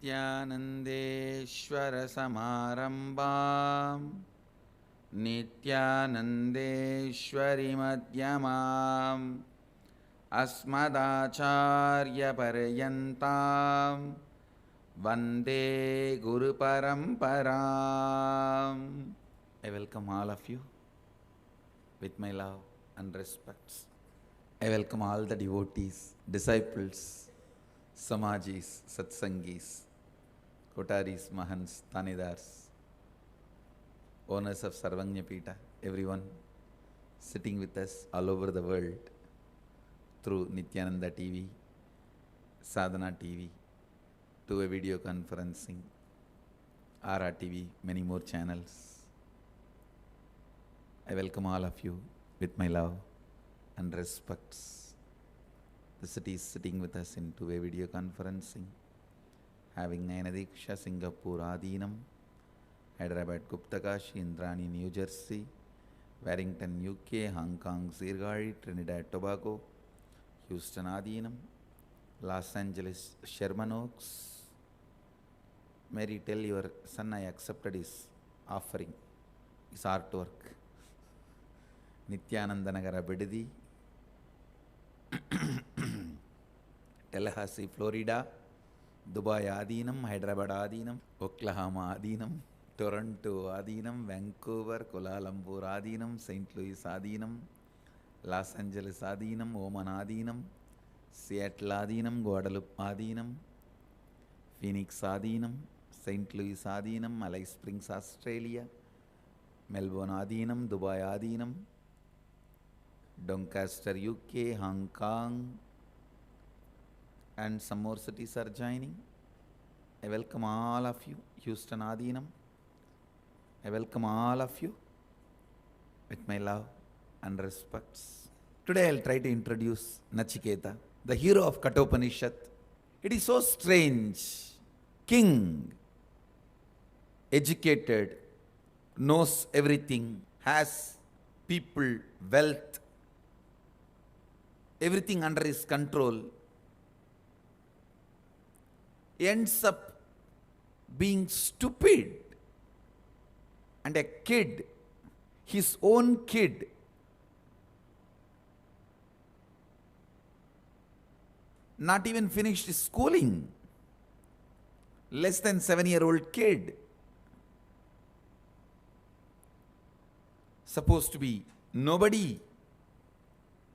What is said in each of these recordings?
नित्यानन्देश्वरसमारम्भां नित्यानन्देश्वरिमध्यमाम् अस्मदाचार्यपर्यन्तां वन्दे गुरुपरम्पराम्. I welcome all of you with my love and respects. I welcome all the devotees, disciples, Samajis, Satsangis, Kotaris, Mahans, Tanidars, owners of Sarvanya Pita, everyone sitting with us all over the world through Nityananda TV, Sadhana TV, two-way video conferencing, RA TV, many more channels. I welcome all of you with my love and respects. The city is sitting with us in two-way video conferencing, having Nayanadiksha, Singapore, Adinam, Hyderabad, Guptakashi, Indrani, New Jersey, Warrington, UK, Hong Kong, Sirgari, Trinidad, Tobago, Houston, Adinam, Los Angeles, Sherman Oaks. Mary, tell your son I accepted his offering, his artwork. Nityananda Nagara Bididi, Tallahassee, Florida, Dubai Adinam, Hyderabad Adinam, Oklahoma Adinam, Toronto Adinam, Vancouver, Kuala Lumpur Adinam, St. Louis Adinam, Los Angeles Adinam, Oman Adinam, Seattle Adinam, Guadalupe Adinam, Phoenix Adinam, St. Louis Adinam, Alice Springs, Australia, Melbourne Adinam, Dubai Adinam, Doncaster, UK, Hong Kong, and some more cities are joining. I welcome all of you. Houston Adinam, I welcome all of you with my love and respects. Today I'll try to introduce Nachiketa, the hero of Kathopanishad. It is so strange. King, educated, knows everything, has people, wealth, everything under his control, ends up being stupid. And a kid, his own kid, not even finished his schooling, less than 7-year-old kid, supposed to be nobody,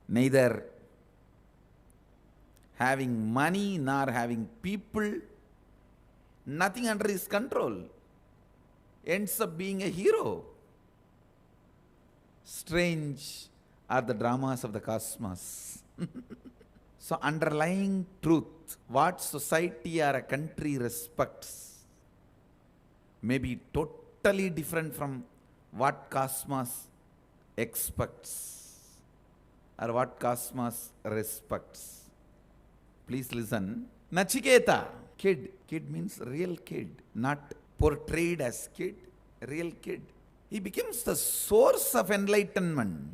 neither having money nor having people, nothing under his control, ends up being a hero. Strange are the dramas of the cosmos. So underlying truth, what society or a country respects, may be totally different from what cosmos expects or what cosmos respects. Please listen. Nachiketa, kid. Kid means real kid, not portrayed as kid, real kid. He becomes the source of enlightenment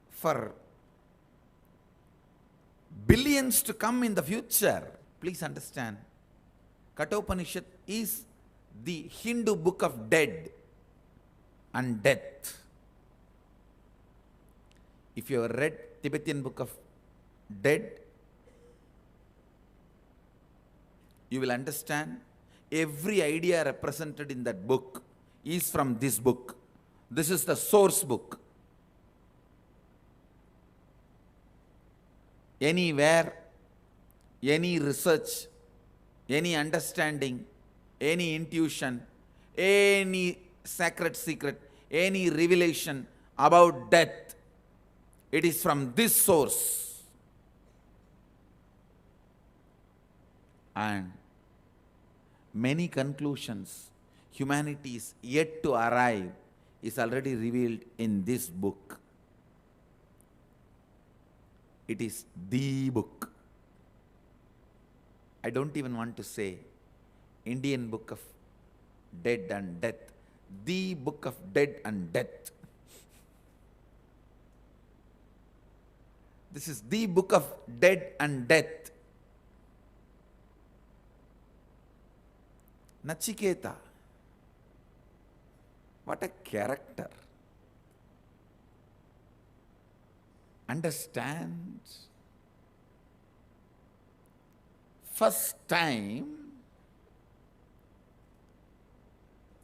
for billions to come in the future. Please understand, Kathopanishad is the Hindu book of dead and death. If you have read Tibetan book of dead, you will understand every idea represented in that book is from this book. This is the source book. Anywhere, any research, any understanding, any intuition, any sacred secret, any revelation about death, it is from this source. And many conclusions humanity is yet to arrive is already revealed in this book. It is the book. I don't even want to say Indian book of dead and death, the book of dead and death. This is the book of dead and death. Nachiketa, what a character. Understand, first time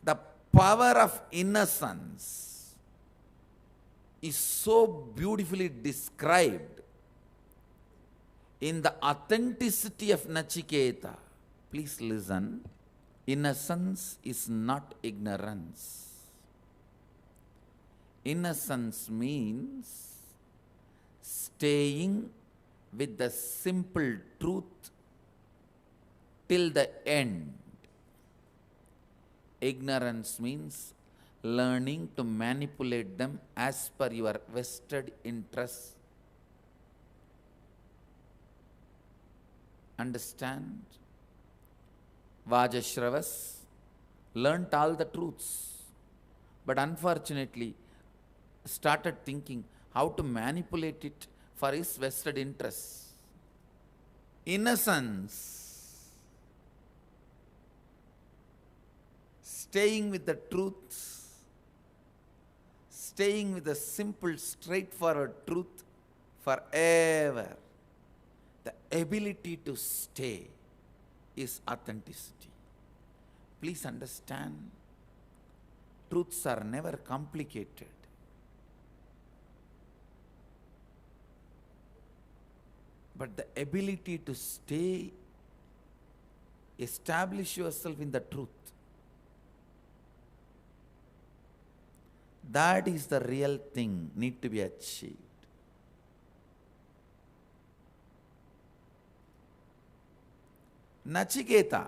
the power of innocence is so beautifully described in the authenticity of Nachiketa. Please listen. Innocence is not ignorance. Innocence means staying with the simple truth till the end. Ignorance means learning to manipulate them as per your vested interests. Understand? Vajashravas learnt all the truths, but unfortunately started thinking how to manipulate it for his vested interests. Innocence, staying with the truth, staying with the simple, straightforward truth forever. The ability to stay is authenticity. Please understand, truths are never complicated. But the ability to stay, establish yourself in the truth, that is the real thing need to be achieved. Nachiketa,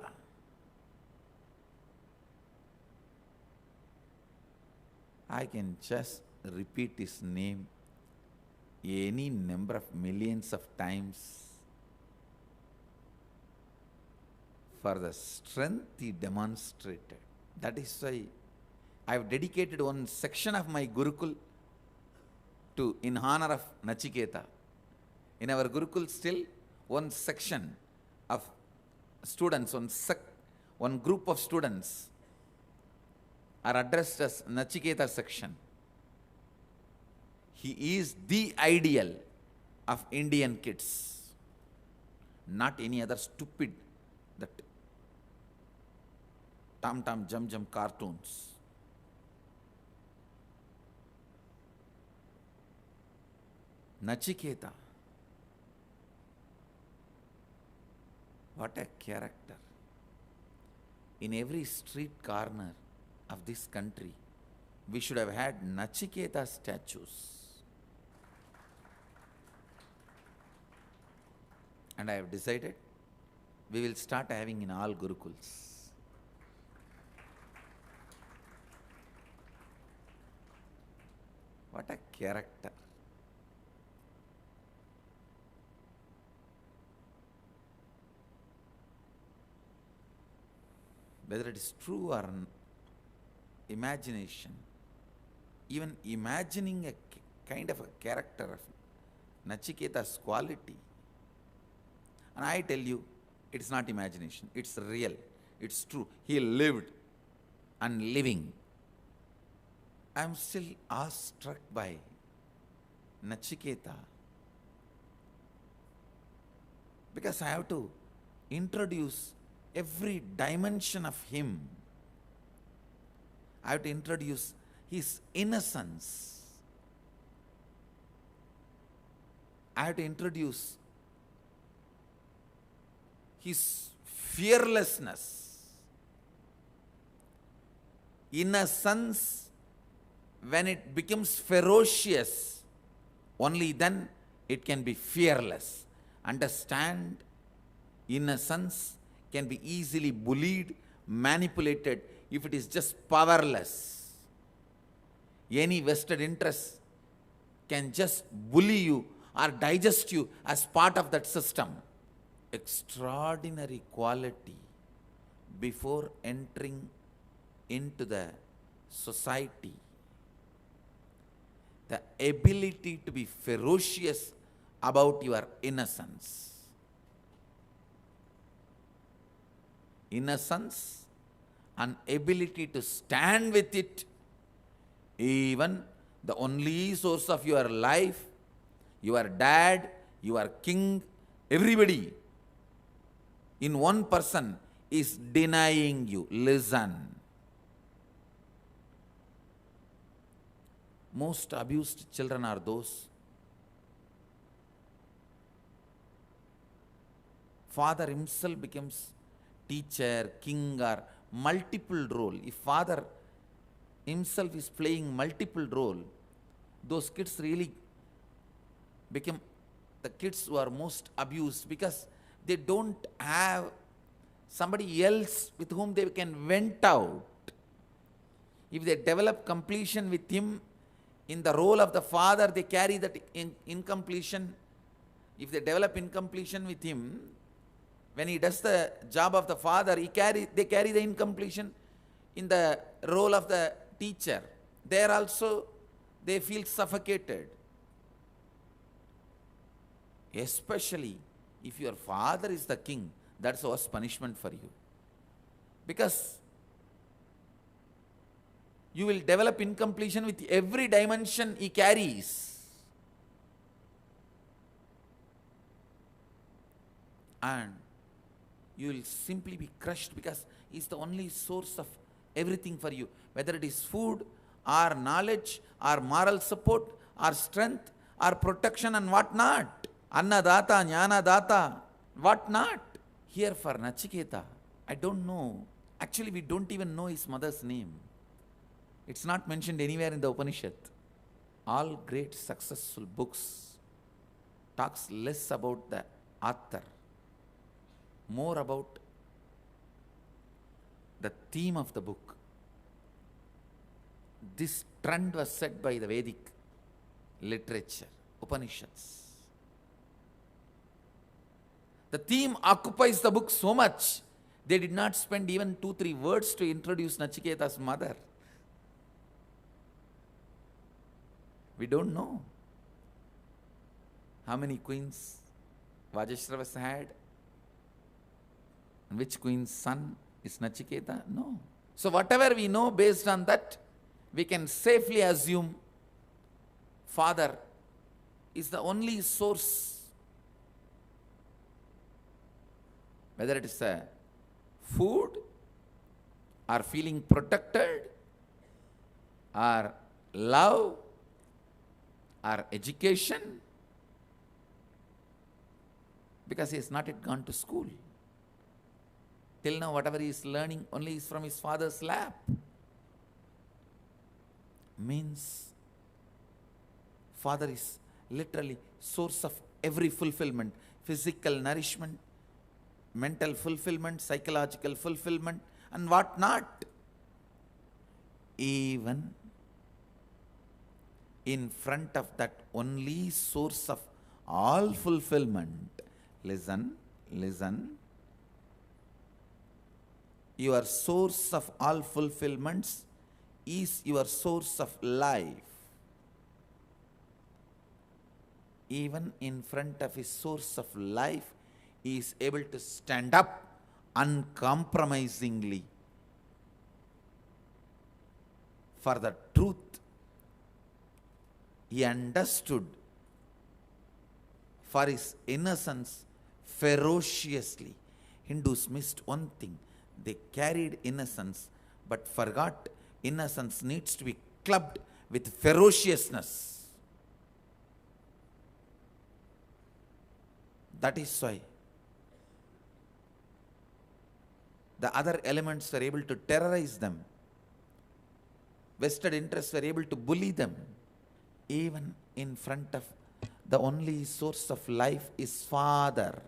I can just repeat his name any number of millions of times for the strength he demonstrated. That is why I have dedicated one section of my Gurukul in honor of Nachiketa. In our Gurukul still one section of students, one group of students are addressed as Nachiketa section. He is the ideal of Indian kids, not any other stupid that Tam Jum cartoons. Nachiketa, what a character. In every street corner of this country, we should have had Nachiketa statues. And I have decided we will start having in all Gurukuls. What a character. Whether it is true or imagination, even imagining a kind of a character of Nachiketa's quality, and I tell you, it's not imagination, it's real, it's true. He lived and living. I am still awestruck by Nachiketa because I have to introduce every dimension of him. I have to introduce his innocence. I have to introduce his fearlessness. Innocence, when it becomes ferocious, only then it can be fearless. Understand, innocence can be easily bullied, manipulated if it is just powerless. Any vested interest can just bully you or digest you as part of that system. Extraordinary quality before entering into the society. The ability to be ferocious about your innocence. Innocence an ability to stand with it. Even the only source of your life, your dad, your king, everybody in one person is denying you. Listen. Most abused children are those. Father himself becomes teacher, king, or multiple role. If father himself is playing multiple role, those kids really become the kids who are most abused, because they don't have somebody else with whom they can vent out. If they develop completion with him in the role of the father, they carry that incompletion. If they develop incompletion with him, when he does the job of the father, they carry the incompletion in the role of the teacher. There also they feel suffocated. Especially if your father is the king, that's the worst punishment for you. Because you will develop incompletion with every dimension he carries. And you will simply be crushed, because he is the only source of everything for you. Whether it is food, or knowledge, or moral support, or strength, or protection, and what not. Annadata, Jnanadata, what not. Here for Nachiketa, I don't know. Actually, we don't even know his mother's name. It's not mentioned anywhere in the Upanishad. All great successful books talks less about the author, more about the theme of the book. This trend was set by the Vedic literature, Upanishads. The theme occupies the book so much, they did not spend even 2-3 words to introduce Nachiketa's mother. We don't know how many queens Vajashravas had, and which queen's son is Nachiketa. No. So whatever we know, based on that, we can safely assume father is the only source. Whether it is a food, or feeling protected, or love, or education, because he has not yet gone to school. Till now, whatever he is learning only is from his father's lap. Means father is literally source of every fulfillment, physical nourishment, mental fulfillment, psychological fulfillment, and what not. Even in front of that only source of all fulfillment, listen, your source of all fulfillments is your source of life. Even in front of his source of life, he is able to stand up uncompromisingly for the truth. He understood for his innocence ferociously. Hindus missed one thing. They carried innocence, but forgot innocence needs to be clubbed with ferociousness. That is why the other elements were able to terrorize them. Vested interests were able to bully them. Even in front of the only source of life is Father.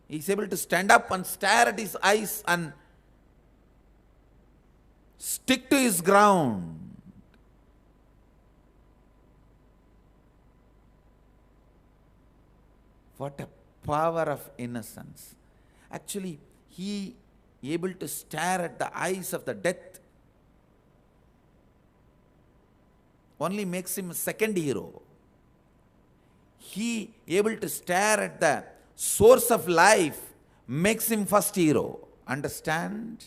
He is able to stand up and stare at his eyes and stick to his ground. What a power of innocence. Actually, he able to stare at the eyes of the death only makes him a second hero. He able to stare at the source of life makes him first hero. Understand?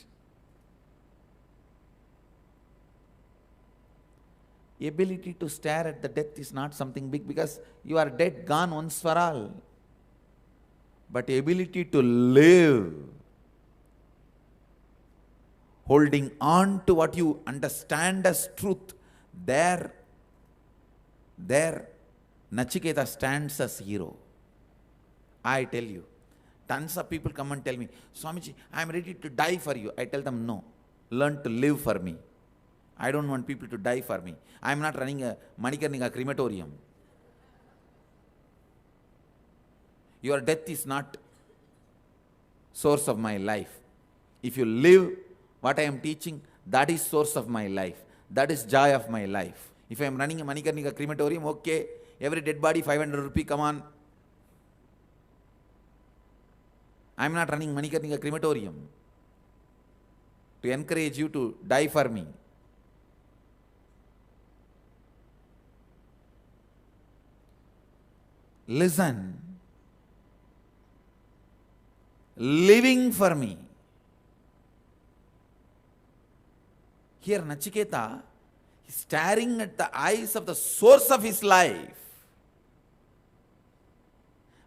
Ability to stare at the death is not something big because you are dead, gone once for all. But ability to live, holding on to what you understand as truth, there Nachiketa stands as hero. I tell you, tons of people come and tell me, Swamiji, I am ready to die for you. I tell them, no, learn to live for me. I don't want people to die for me. I am not running a Manikarnika crematorium. Your death is not source of my life. If you live what I am teaching, that is source of my life. That is joy of my life. If I am running a Manikarnika crematorium, okay, every dead body 500 rupee, come on. I am not running Manikarnika crematorium to encourage you to die for me. Listen. Living for me. Here Nachiketa is staring at the eyes of the source of his life.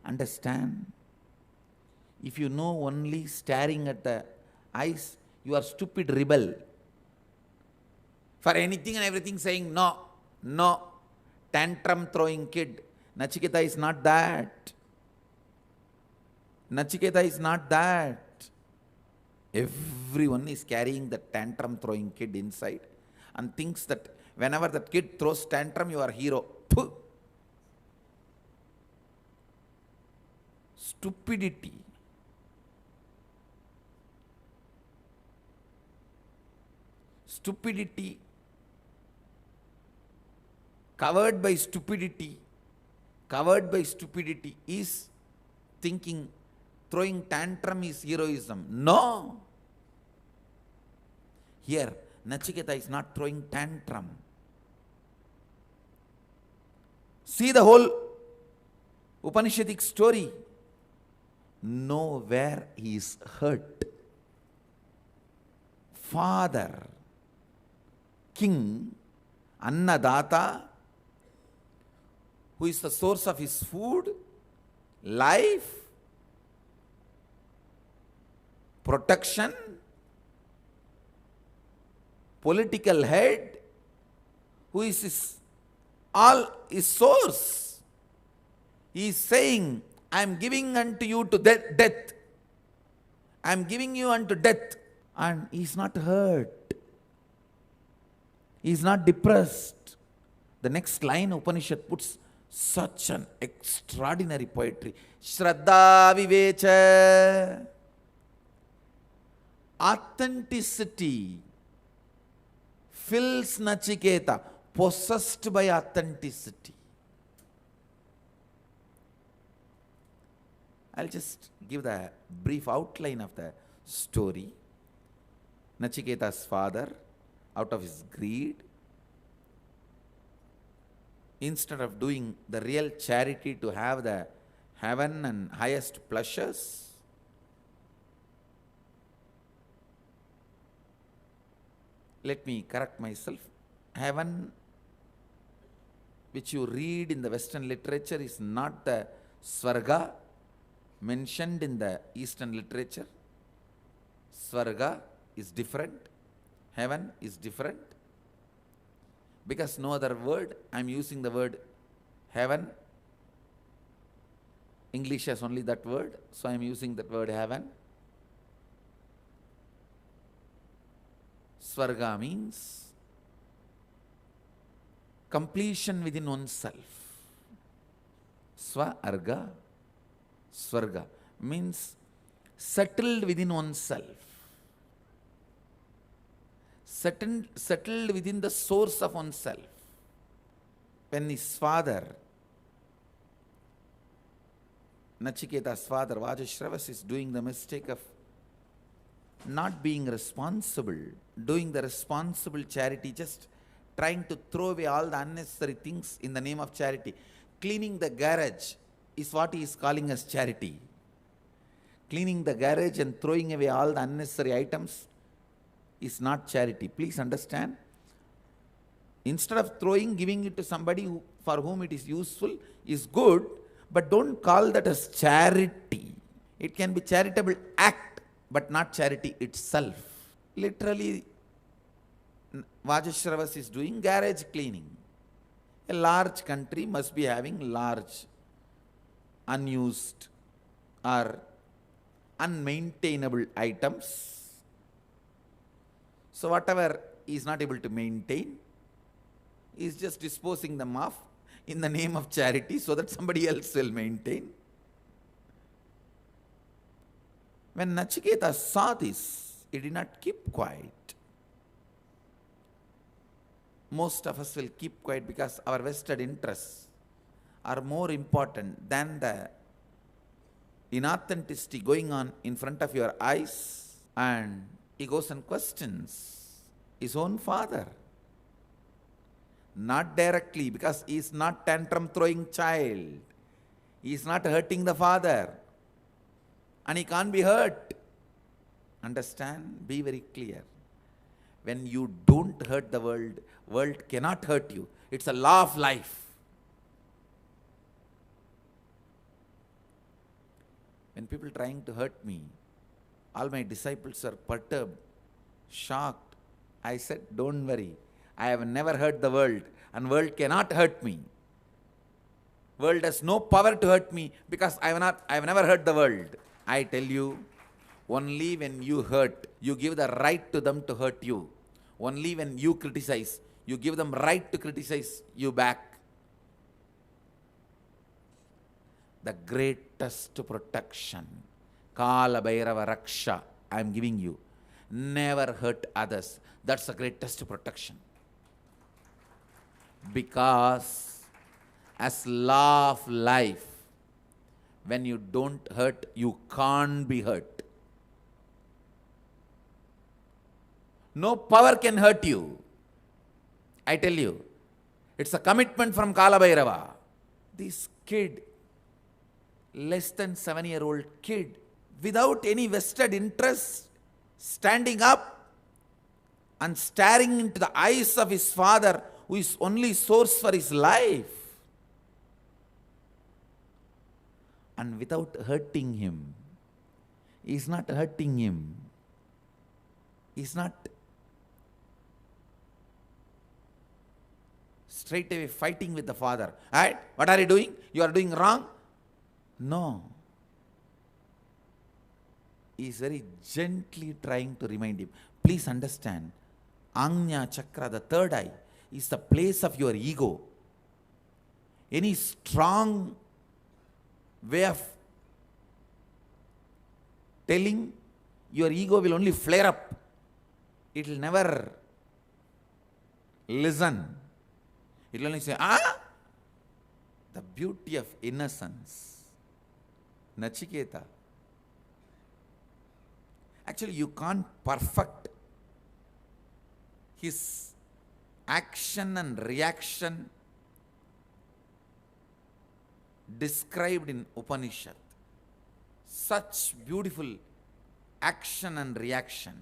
Understand? If you know only staring at the eyes, you are stupid rebel. For anything and everything saying no, no, tantrum throwing kid. Nachiketa is not that. Nachiketa is not that. Everyone is carrying the tantrum throwing kid inside and thinks that whenever that kid throws tantrum, you are hero. Puh. Stupidity. Stupidity, covered by stupidity is thinking throwing tantrum is heroism. No. Here, Nachiketa is not throwing tantrum. See the whole Upanishadic story. Know where he is hurt. Father, king, Annadata, who is the source of his food, life, protection, political head, who is his source. He is saying, I am giving unto you to death. I am giving you unto death. And he is not hurt. He is not depressed. The next line Upanishad puts such an extraordinary poetry. Shraddha Vivecha. Authenticity fills Nachiketa, possessed by authenticity. I'll just give the brief outline of the story. Nachiketa's father, out of his greed, instead of doing the real charity to have the heaven and highest pleasures, let me correct myself, heaven which you read in the Western literature is not the Svarga mentioned in the Eastern literature. Svarga is different, heaven is different, because no other word, I am using the word heaven. English has only that word, so I am using that word heaven. Svarga means completion within oneself. Swarga, Svarga means settled within oneself. Settled within the source of oneself. When his father, Nachiketa's father, Vajashravas, is doing the mistake of not being responsible, doing the responsible charity, just trying to throw away all the unnecessary things in the name of charity. Cleaning the garage is what he is calling as charity. Cleaning the garage and throwing away all the unnecessary items is not charity. Please understand. Instead of throwing, giving it to somebody for whom it is useful is good, but don't call that as charity. It can be charitable act, but not charity itself. Literally, Vajashravas is doing garage cleaning. A large country must be having large, unused or unmaintainable items. So whatever he is not able to maintain, he is just disposing them off in the name of charity so that somebody else will maintain. When Nachiketa saw this, he did not keep quiet. Most of us will keep quiet because our vested interests are more important than the inauthenticity going on in front of your eyes. And he goes and questions his own father. Not directly, because he is not tantrum throwing child. He is not hurting the father. And he can't be hurt. Understand? Be very clear. When you don't hurt the world cannot hurt you. It's a law of life. When people trying to hurt me, all my disciples are perturbed, shocked. I said, don't worry. I have never hurt the world, and world cannot hurt me. World has no power to hurt me because I have never hurt the world. I tell you, only when you hurt, you give the right to them to hurt you. Only when you criticize, you give them right to criticize you back. The greatest protection, Kala Bhairava Raksha, I am giving you. Never hurt others. That's the greatest protection. Because as law of life, when you don't hurt, you can't be hurt. No power can hurt you. I tell you, it's a commitment from Kala Bhairava. This kid, less than 7-year-old kid, without any vested interest, standing up and staring into the eyes of his father, who is only source for his life, and without hurting him. He is not hurting him. He is not straight away fighting with the father. Right? What are you doing? You are doing wrong. No. He is very gently trying to remind him. Please understand, Agnya Chakra, the third eye, is the place of your ego. Any strong way of telling, your ego will only flare up. It will never listen. It will only say, the beauty of innocence. Nachiketa. Actually, you can't perfect his action and reaction described in Upanishad. Such beautiful action and reaction.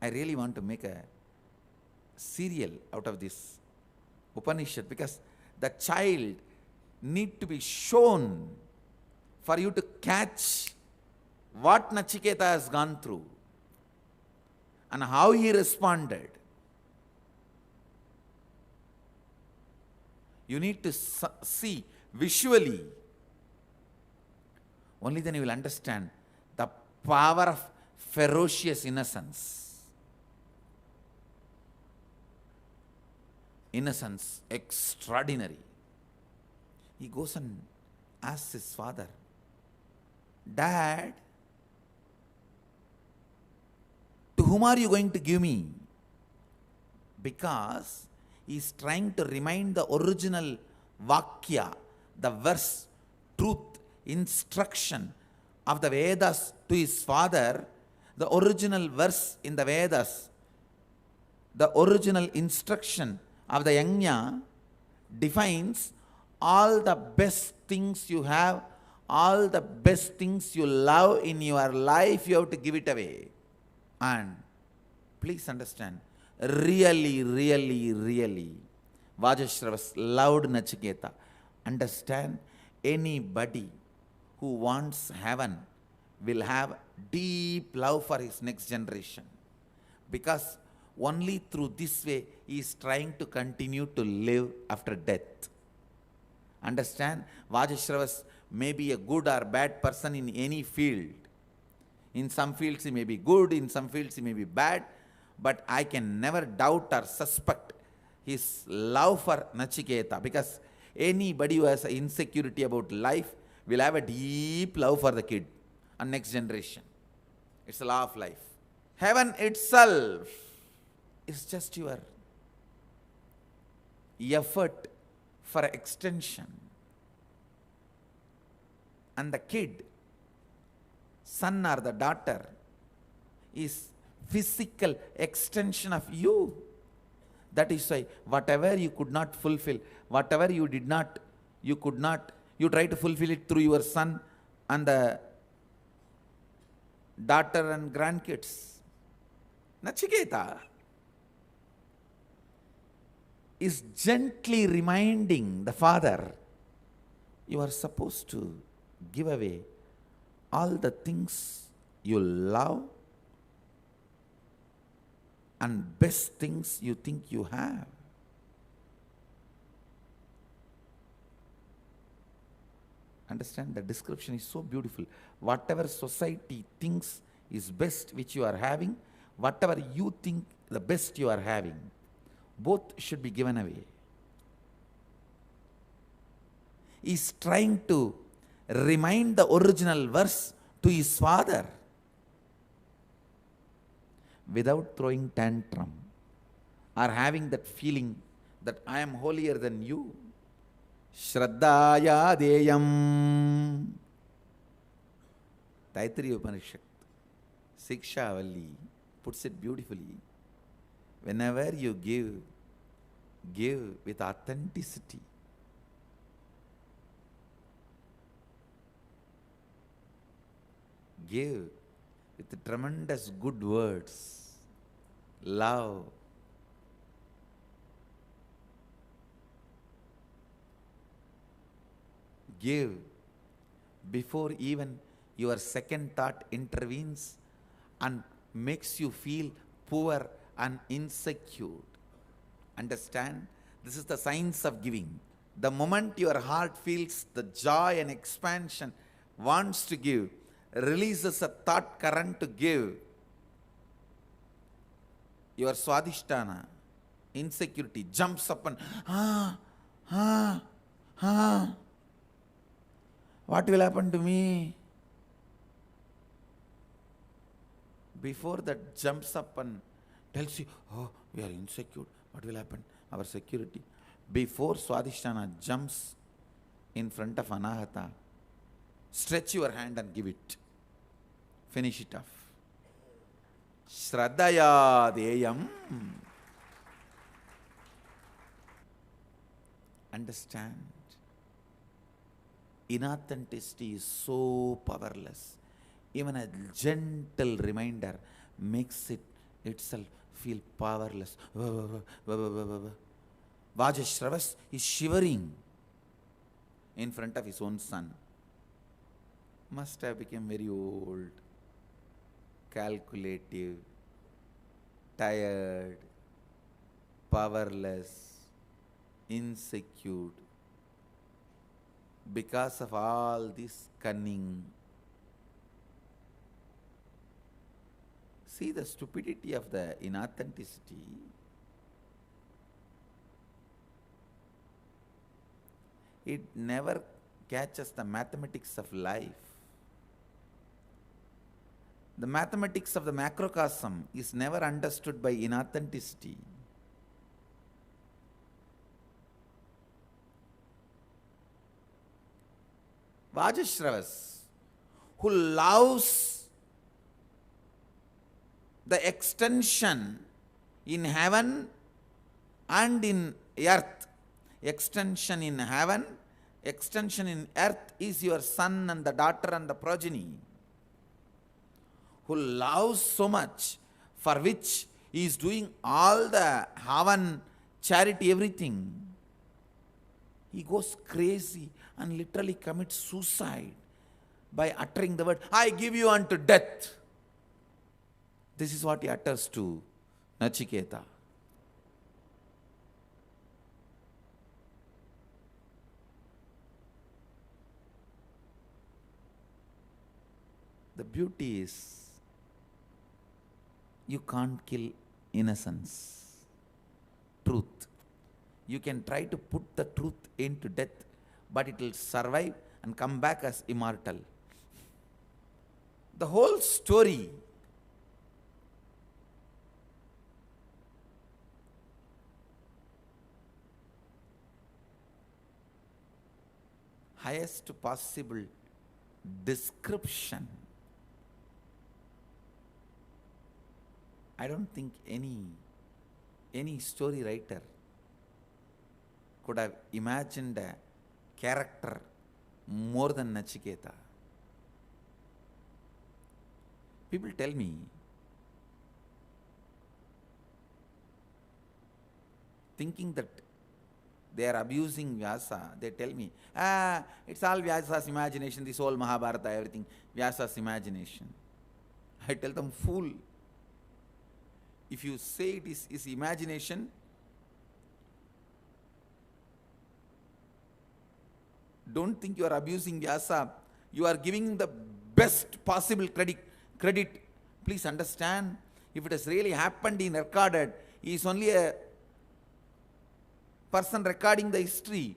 I really want to make a serial out of this Upanishad, because the child need to be shown for you to catch what Nachiketa has gone through and how he responded. You need to see visually. Only then you will understand the power of ferocious innocence. Innocence, extraordinary. He goes and asks his father, Dad, to whom are you going to give me? Because he is trying to remind the original Vakya, the verse, truth, instruction of the Vedas to his father. The original verse in the Vedas, the original instruction of the Yajna defines all the best things you have, all the best things you love in your life, you have to give it away. And please understand, Really, really, really, Vajashravas loved Nachiketa. Understand, anybody who wants heaven will have deep love for his next generation, because only through this way he is trying to continue to live after death. Understand, Vajashravas may be a good or bad person in any field. In some fields he may be good, in some fields he may be bad, but I can never doubt or suspect his love for Nachiketa, because anybody who has insecurity about life will have a deep love for the kid and next generation. It's a law of life. Heaven itself is just your effort for extension. And the kid, son or the daughter, is physical extension of you. That is why whatever you could not fulfill, whatever you did not, you could not, you try to fulfill it through your son and the daughter and grandkids. Nachiketa is gently reminding the father, you are supposed to give away all the things you love and best things you think you have. Understand, the description is so beautiful. Whatever society thinks is best which you are having, whatever you think the best you are having, both should be given away. He is trying to remind the original verse to his father without throwing tantrum or having that feeling that I am holier than you. Shraddhaya deyam. Taittiriya Upanishad, Sikshavalli puts it beautifully. Whenever you give with authenticity. Give with tremendous good words, love. Give before even your second thought intervenes and makes you feel poor and insecure. Understand? This is the science of giving. The moment your heart feels the joy and expansion, wants to give, releases a thought current to give, your swadhisthana, insecurity, jumps up and, what will happen to me? Before that jumps up and tells you, oh, we are insecure, what will happen? Our security. Before swadhisthana jumps in front of anahata, stretch your hand and give it. Finish it off. Shraddhaya deyam. Understand? Inauthenticity is so powerless. Even a gentle reminder makes it itself feel powerless. Vajashravas is shivering in front of his own son. Must have become very old, calculative, tired, powerless, insecure, because of all this cunning. See the stupidity of the inauthenticity. It never catches the mathematics of life. The mathematics of the macrocosm is never understood by inauthenticity. Vajashravas, who loves the extension in heaven and in earth. Extension in heaven, extension in earth is your son and the daughter and the progeny. Who loves so much, for which He is doing all the Havan, charity, everything. He goes crazy and literally commits suicide by uttering the word, I give you unto death. This is what he utters to Nachiketa. The beauty is, you can't kill innocence, truth. You can try to put the truth into death, but it will survive and come back as immortal. The whole story highest possible description. I don't think any story writer could have imagined a character more than Nachiketa. People tell me, thinking that they are abusing Vyasa, they tell me, it's all Vyasa's imagination, this whole Mahabharata, everything, Vyasa's imagination. I tell them, fool. If you say it is his imagination, don't think you are abusing Vyasa. You are giving the best possible credit. Please understand, if it has really happened in recorded, he is only a person recording the history.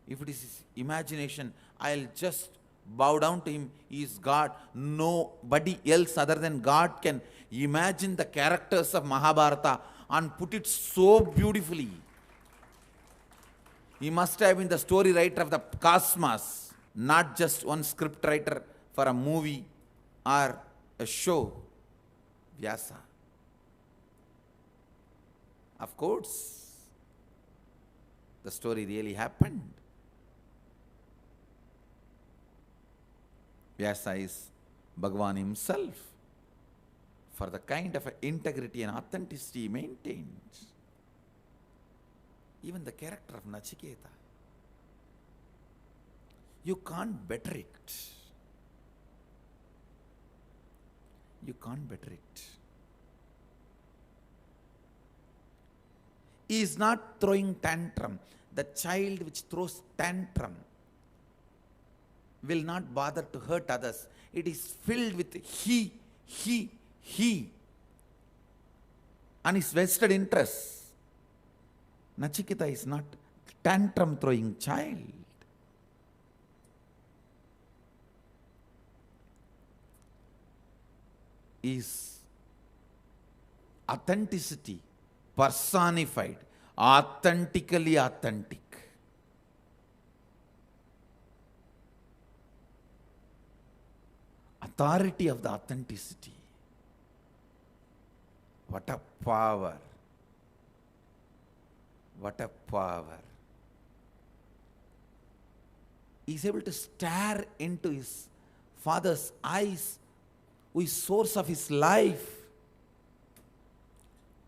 If it is his imagination, I'll just bow down to him. He is God. Nobody else other than God can imagine the characters of Mahabharata and put it so beautifully. He must have been the story writer of the cosmos, not just one script writer for a movie or a show. Vyasa. Of course, the story really happened. Vyasa is Bhagavan himself for the kind of integrity and authenticity he maintains. Even the character of Nachiketa, you can't better it. You can't better it. He is not throwing tantrum. The child which throws tantrum will not bother to hurt others. It is filled with he, and his vested interests. Nachiketa is not tantrum throwing child. Is authenticity personified, authentically authentic. Authority of the authenticity. What a power! What a power! He is able to stare into his father's eyes, who is source of his life.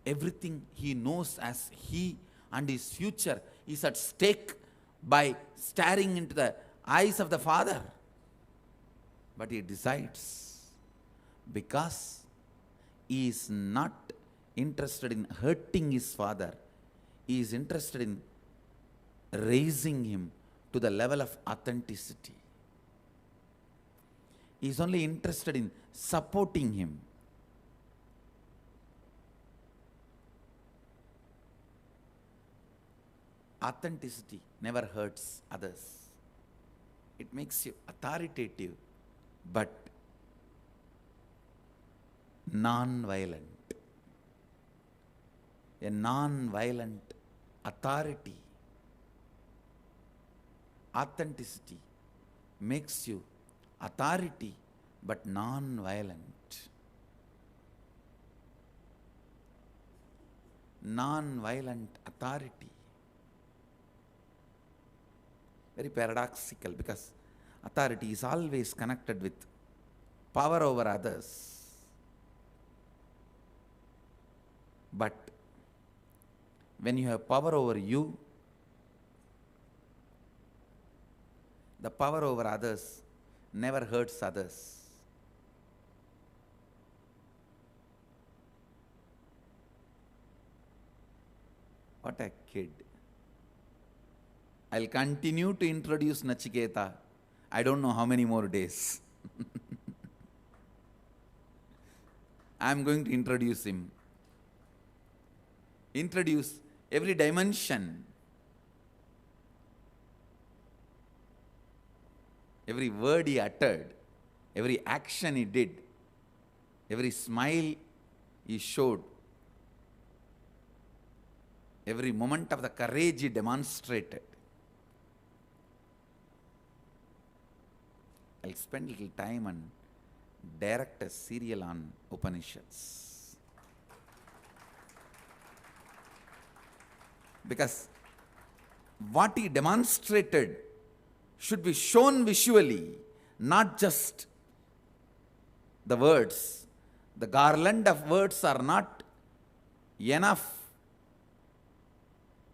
Everything he knows as he and his future is at stake by staring into the eyes of the father. But he decides, because he is not interested in hurting his father, he is interested in raising him to the level of authenticity. He is only interested in supporting him. Authenticity never hurts others. It makes you authoritative, but non-violent. A non-violent authority. Authenticity makes you authority, but non-violent. Non-violent authority. Very paradoxical, because authority is always connected with power over others. But when you have power over you, the power over others never hurts others. What a kid. I'll continue to introduce Nachiketa. I don't know how many more days. I'm going to introduce him. Introduce every dimension, every word he uttered, every action he did, every smile he showed, every moment of the courage he demonstrated. I'll spend little time and direct a serial on Upanishads. Because what he demonstrated should be shown visually, not just the words. The garland of words are not enough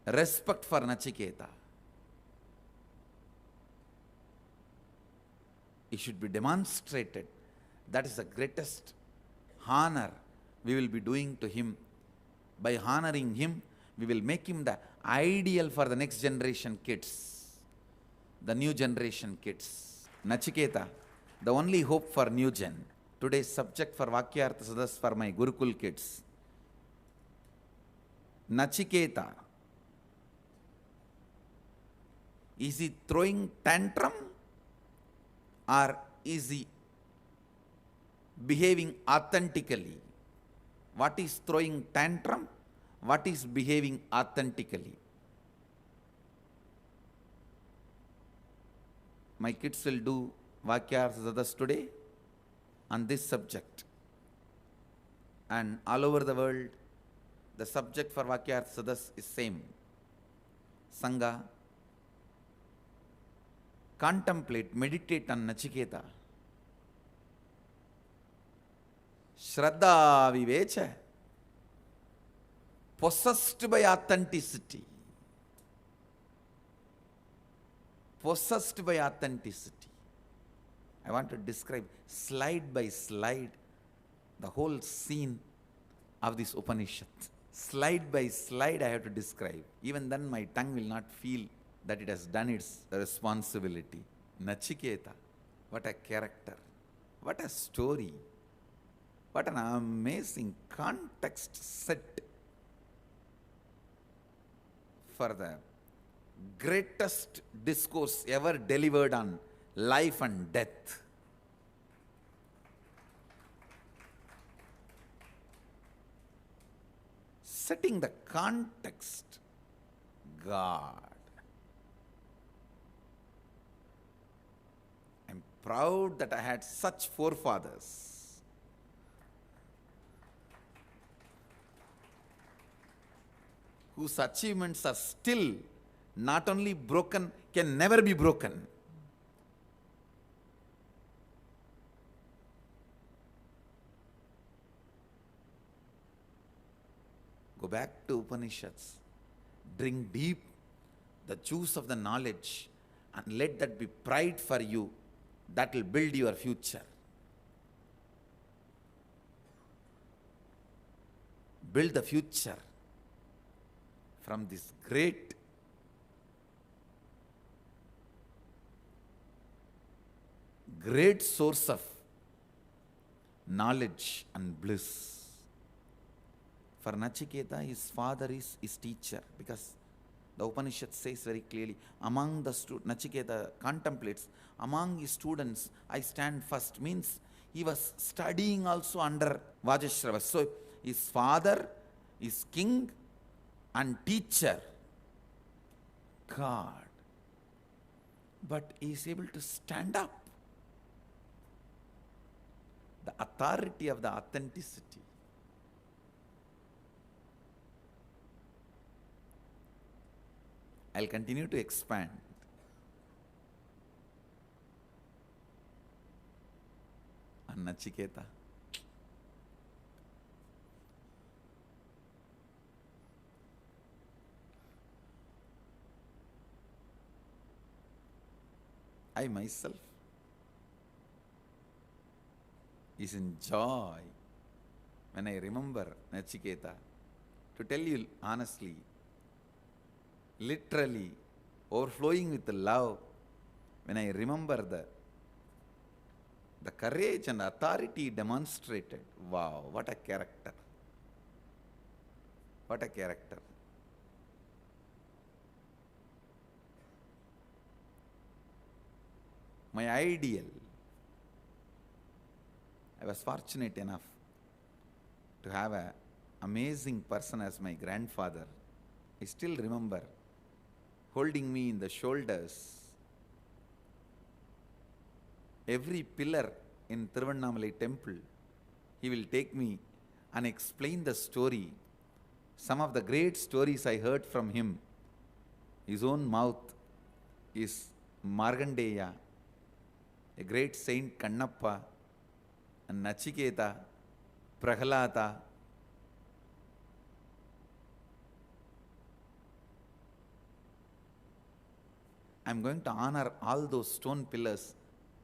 respect for Nachiketa. It should be demonstrated. That is the greatest honor we will be doing to him. By honoring him, we will make him the ideal for the next generation kids, the new generation kids. Nachiketa, the only hope for new gen. Today's subject for Vakyartha Sadas for my Gurukul kids. Nachiketa, is he throwing tantrum or is he behaving authentically? What is throwing tantrum? What is behaving authentically? My kids will do Vakyartha Sadas today on this subject. And all over the world, the subject for Vakyartha Sadas is same. Sangha, contemplate, meditate on Nachiketa. Shraddha Vivecha, possessed by authenticity. Possessed by authenticity. I want to describe slide by slide the whole scene of this Upanishad. Slide by slide I have to describe. Even then my tongue will not feel that it has done its responsibility. Nachiketa, what a character, what a story, what an amazing context set for the greatest discourse ever delivered on life and death. Setting the context, God. I'm proud that I had such forefathers. Whose achievements are still not only broken, can never be broken. Go back to Upanishads, drink deep the juice of the knowledge and let that be pride for you. That will build your future. Build the future from this great source of knowledge and bliss. For Nachiketa, his father is his teacher, because the Upanishad says very clearly, among the Nachiketa contemplates, among his students, I stand first, means he was studying also under Vajashrava. So his father is king and teacher, God. But he is able to stand up. The authority of the authenticity. I'll continue to expand. On Nachiketa. I myself is in joy when I remember Nachiketa. To tell you honestly, literally overflowing with love, when I remember the courage and authority demonstrated. Wow, what a character. What a character. My ideal. I was fortunate enough to have an amazing person as my grandfather. I still remember holding me in the shoulders. Every pillar in Tiruvannamalai temple, he will take me and explain the story. Some of the great stories I heard from him, his own mouth, is Markandeya, a great saint Kannappa, and Nachiketa, Prahalada. I'm going to honor all those stone pillars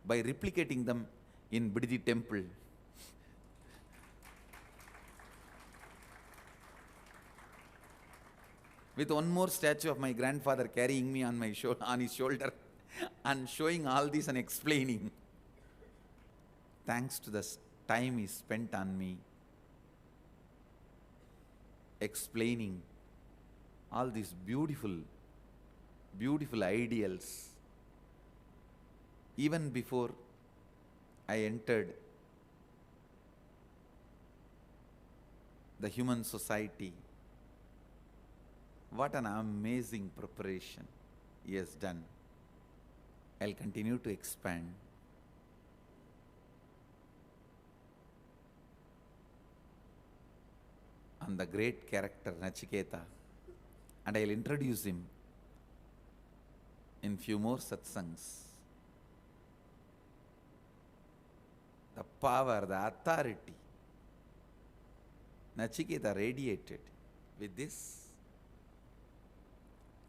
by replicating them in Bidadi temple. With one more statue of my grandfather carrying me on his shoulder and showing all this and explaining. Thanks to the time he spent on me, explaining all these beautiful, beautiful ideals. Even before I entered the human society, what an amazing preparation he has done. I'll continue to expand. On the great character Nachiketa, and I'll introduce him in few more satsangs. The power, the authority Nachiketa radiated. With this,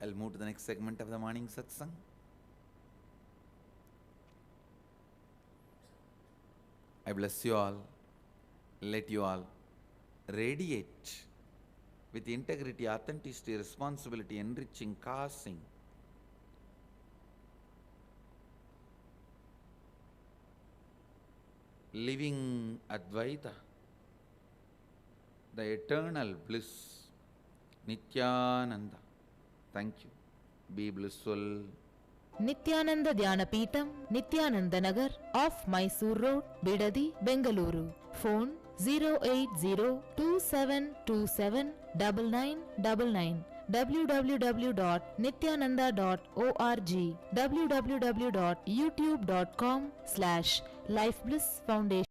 I'll move to the next segment of the morning satsang. I bless you all. Let you all radiate with integrity, authenticity, responsibility, enriching, causing, living Advaita, the eternal bliss, Nityananda. Thank you. Be blissful. Nityananda Dhyanapitham, Nityananda Nagar, off Mysore Road, Bidadi, Bengaluru. Phone 08027279999. www.nityananda.org. www.youtube.com/lifeblissfoundation.